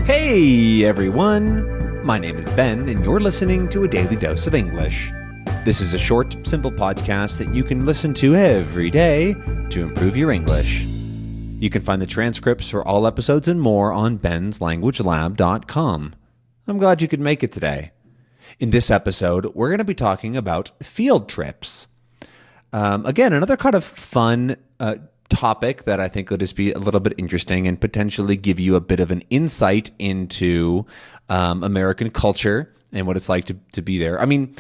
Hey everyone, my name is Ben and you're listening to A Daily Dose of English. This is a short, simple podcast that you can listen to every day to improve your English. You can find the transcripts for all episodes and more on benslanguagelab.com. I'm glad you could make it today. In this episode, we're going to be talking about field trips. Again, another kind of fun topic that I think will just be a little bit interesting and potentially give you a bit of an insight into American culture and what it's like to be there. I mean,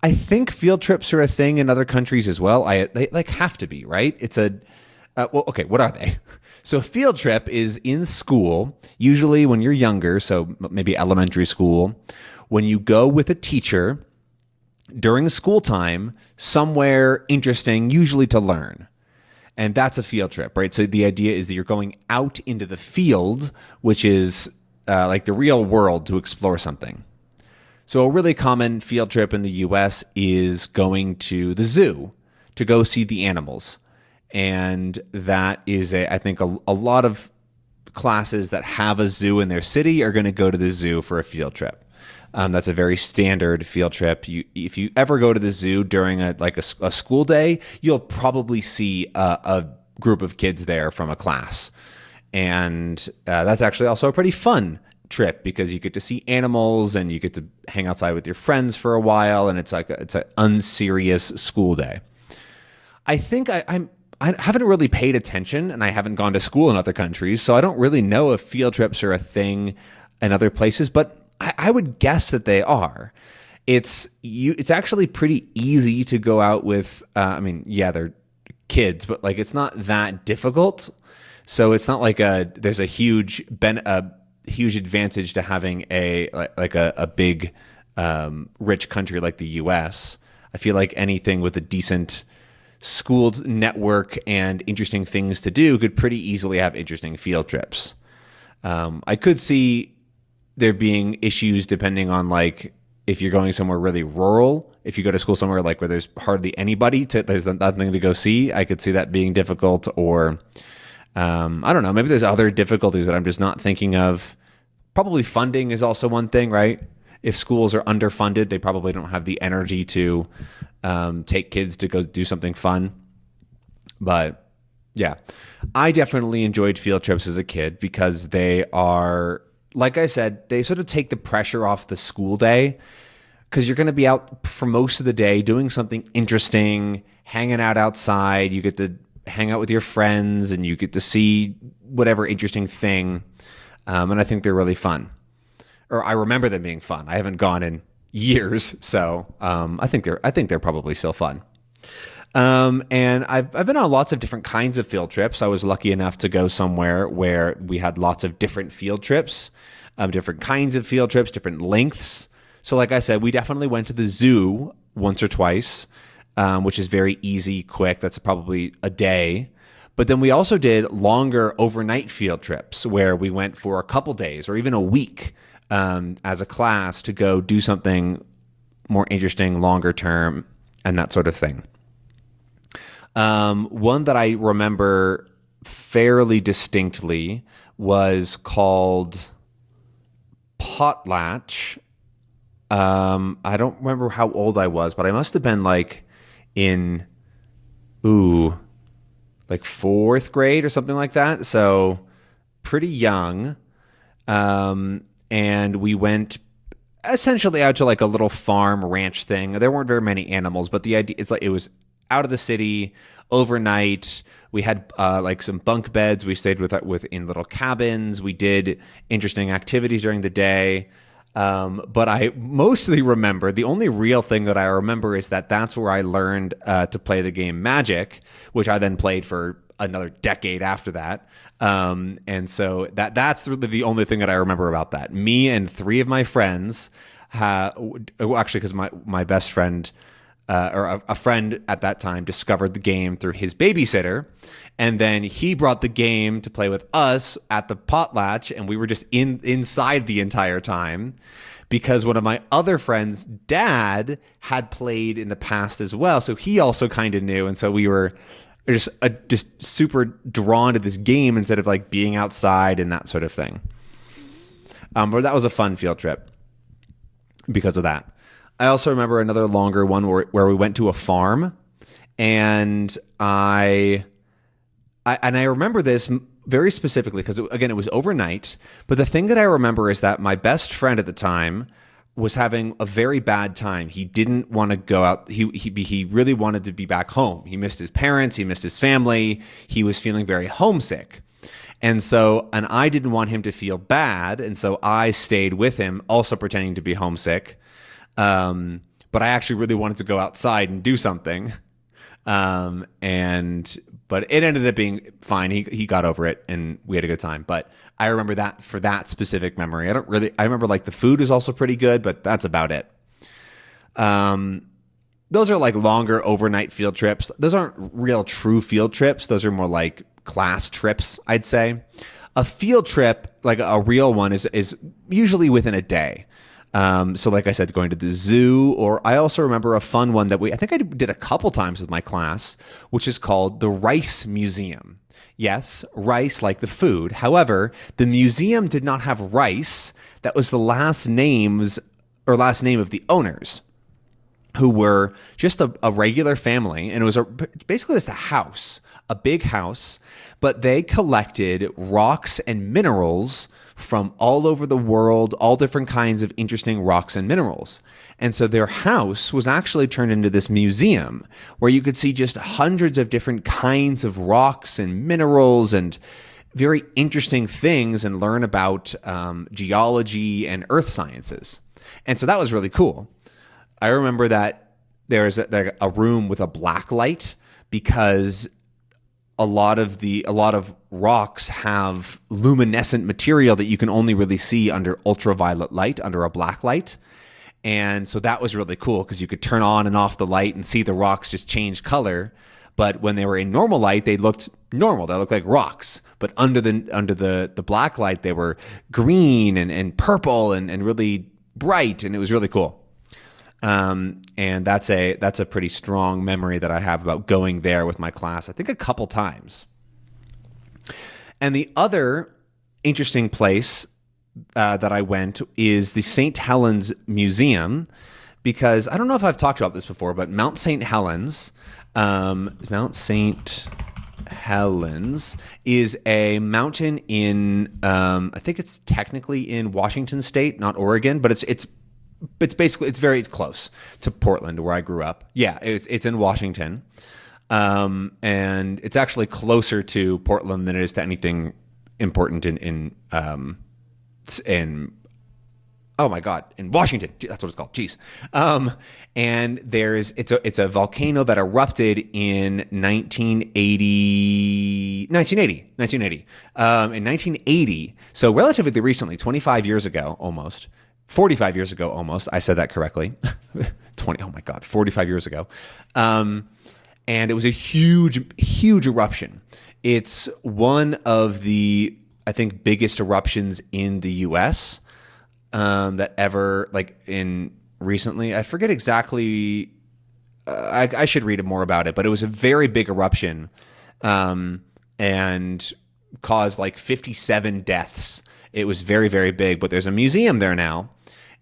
I think field trips are a thing in other countries as well. They have to be, right? It's okay, what are they? So a field trip is in school, usually when you're younger, so maybe elementary school, when you go with a teacher during school time somewhere interesting, usually to learn. And that's a field trip, right? So the idea is that you're going out into the field, which is like the real world, to explore something. So a really common field trip in the U.S. is going to the zoo to go see the animals. And that is, I think, a lot of classes that have a zoo in their city are going to go to the zoo for a field trip. That's a very standard field trip. If you ever go to the zoo during a school day, you'll probably see a group of kids there from a class. And that's actually also a pretty fun trip because you get to see animals and you get to hang outside with your friends for a while, and it's an unserious school day. I think I haven't really paid attention, and I haven't gone to school in other countries, so I don't really know if field trips are a thing in other places, but I would guess that they are. It's actually pretty easy to go out with. They're kids, but it's not that difficult. So it's not like there's a huge advantage to having a big rich country like the U.S. I feel like anything with a decent school network and interesting things to do could pretty easily have interesting field trips. I could see there being issues depending on if you're going somewhere really rural. If you go to school somewhere where there's hardly anybody, there's nothing to go see, I could see that being difficult. Or I don't know, maybe there's other difficulties that I'm just not thinking of. Probably funding is also one thing, right? If schools are underfunded, they probably don't have the energy to take kids to go do something fun. But yeah, I definitely enjoyed field trips as a kid because they are, like I said, they sort of take the pressure off the school day because you're going to be out for most of the day doing something interesting, hanging out outside. You get to hang out with your friends and you get to see whatever interesting thing. And I think they're really fun. Or I remember them being fun. I haven't gone in years, so I think they're probably still fun. And I've been on lots of different kinds of field trips. I was lucky enough to go somewhere where we had lots of different field trips, different kinds of field trips, different lengths. So like I said, we definitely went to the zoo once or twice, which is very easy, quick. That's probably a day. But then we also did longer overnight field trips where we went for a couple days or even a week as a class to go do something more interesting, longer term, and that sort of thing. One that I remember fairly distinctly was called Potlatch. I don't remember how old I was, but I must have been in fourth grade or something like that. So pretty young. And we went essentially out to a little farm ranch thing. There weren't very many animals, but the idea it was out of the city overnight. We had some bunk beds. We stayed with in little cabins. We did interesting activities during the day. But I mostly remember, the only real thing that I remember is that's where I learned to play the game Magic, which I then played for another decade after that. And so that's really the only thing that I remember about that. Me and three of my friends, actually because my best friend, or a friend at that time, discovered the game through his babysitter. And then he brought the game to play with us at the Potlatch, and we were just inside the entire time because one of my other friends' dad had played in the past as well. So he also kind of knew. And so we were just super drawn to this game instead of being outside and that sort of thing. But that was a fun field trip because of that. I also remember another longer one where we went to a farm, and I remember this very specifically because, again, it was overnight. But the thing that I remember is that my best friend at the time was having a very bad time. He didn't want to go out. He really wanted to be back home. He missed his parents. He missed his family. He was feeling very homesick. And I didn't want him to feel bad. And so I stayed with him, also pretending to be homesick. But I actually really wanted to go outside and do something. But it ended up being fine. He got over it and we had a good time. But I remember that for that specific memory. I remember like the food is also pretty good, but that's about it. Those are like longer overnight field trips. Those aren't real true field trips. Those are more like class trips, I'd say. A field trip, like a real one, is usually within a day. So like I said, going to the zoo, or I also remember a fun one that I think I did a couple times with my class, which is called the Rice Museum. Yes, rice like the food. However, the museum did not have rice. That was the last name of the owners, who were just a regular family. And it was basically just a big house, but they collected rocks and minerals from all over the world, all different kinds of interesting rocks and minerals. And so their house was actually turned into this museum where you could see just hundreds of different kinds of rocks and minerals and very interesting things and learn about geology and earth sciences. And so that was really cool. I remember that there's a room with a black light because a lot of rocks have luminescent material that you can only really see under ultraviolet light, under a black light. And so that was really cool because you could turn on and off the light and see the rocks just change color. But when they were in normal light, they looked normal. They looked like rocks. But under the black light, they were green and purple and really bright, and it was really cool. And that's a pretty strong memory that I have about going there with my class, I think a couple times. And the other interesting place that I went is the St. Helens Museum, because I don't know if I've talked about this before, but Mount St. Helens is a mountain in, I think it's technically in Washington State, not Oregon, but it's close to Portland, where I grew up. Yeah, it's in Washington, and it's actually closer to Portland than it is to anything important in Washington. That's what it's called. Jeez. And it's a volcano that erupted in 1980. In 1980. So relatively recently, 25 years ago, almost. 45 years ago, almost. I said that correctly. 45 years ago. And it was a huge, huge eruption. It's one of the, I think, biggest eruptions in the U.S. That ever, recently. I forget exactly. I should read more about it, but it was a very big eruption and caused 57 deaths. It was very, very big, but there's a museum there now.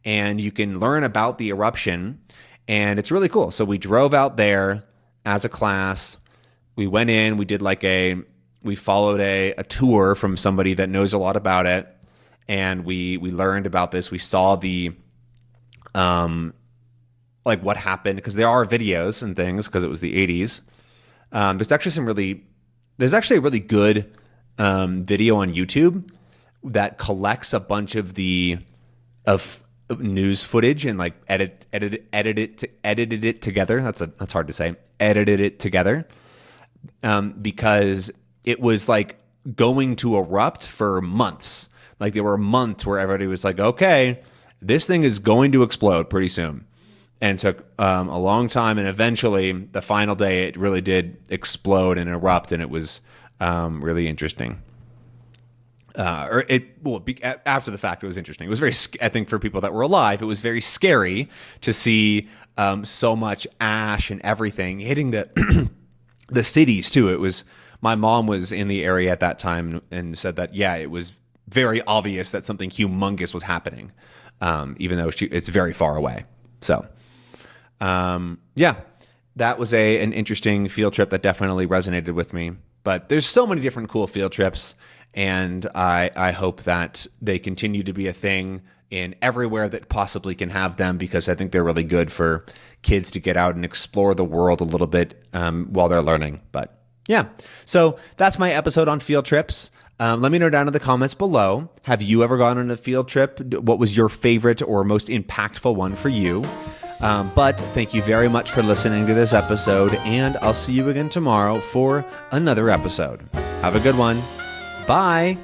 And you can learn about the eruption, and it's really cool. So we drove out there as a class. We went in. We did we followed a tour from somebody that knows a lot about it, and we learned about this. We saw the what happened, because there are videos and things, because it was the 80s. There's actually a really good video on YouTube that collects a bunch of news footage and edited it together. That's hard to say. Edited it together because it was going to erupt for months. There were months where everybody was like, okay, this thing is going to explode pretty soon. And it took a long time, and eventually the final day it really did explode and erupt, and it was really interesting. After the fact, it was interesting. It was very, I think, for people that were alive, it was very scary to see so much ash and everything hitting the the cities too. My mom was in the area at that time and said that, yeah, it was very obvious that something humongous was happening, even though it's very far away. So, yeah, that was an interesting field trip that definitely resonated with me. But there's so many different cool field trips, and I hope that they continue to be a thing in everywhere that possibly can have them, because I think they're really good for kids to get out and explore the world a little bit while they're learning. But yeah, so that's my episode on field trips. Let me know down in the comments below, have you ever gone on a field trip? What was your favorite or most impactful one for you? But thank you very much for listening to this episode, and I'll see you again tomorrow for another episode. Have a good one. Bye.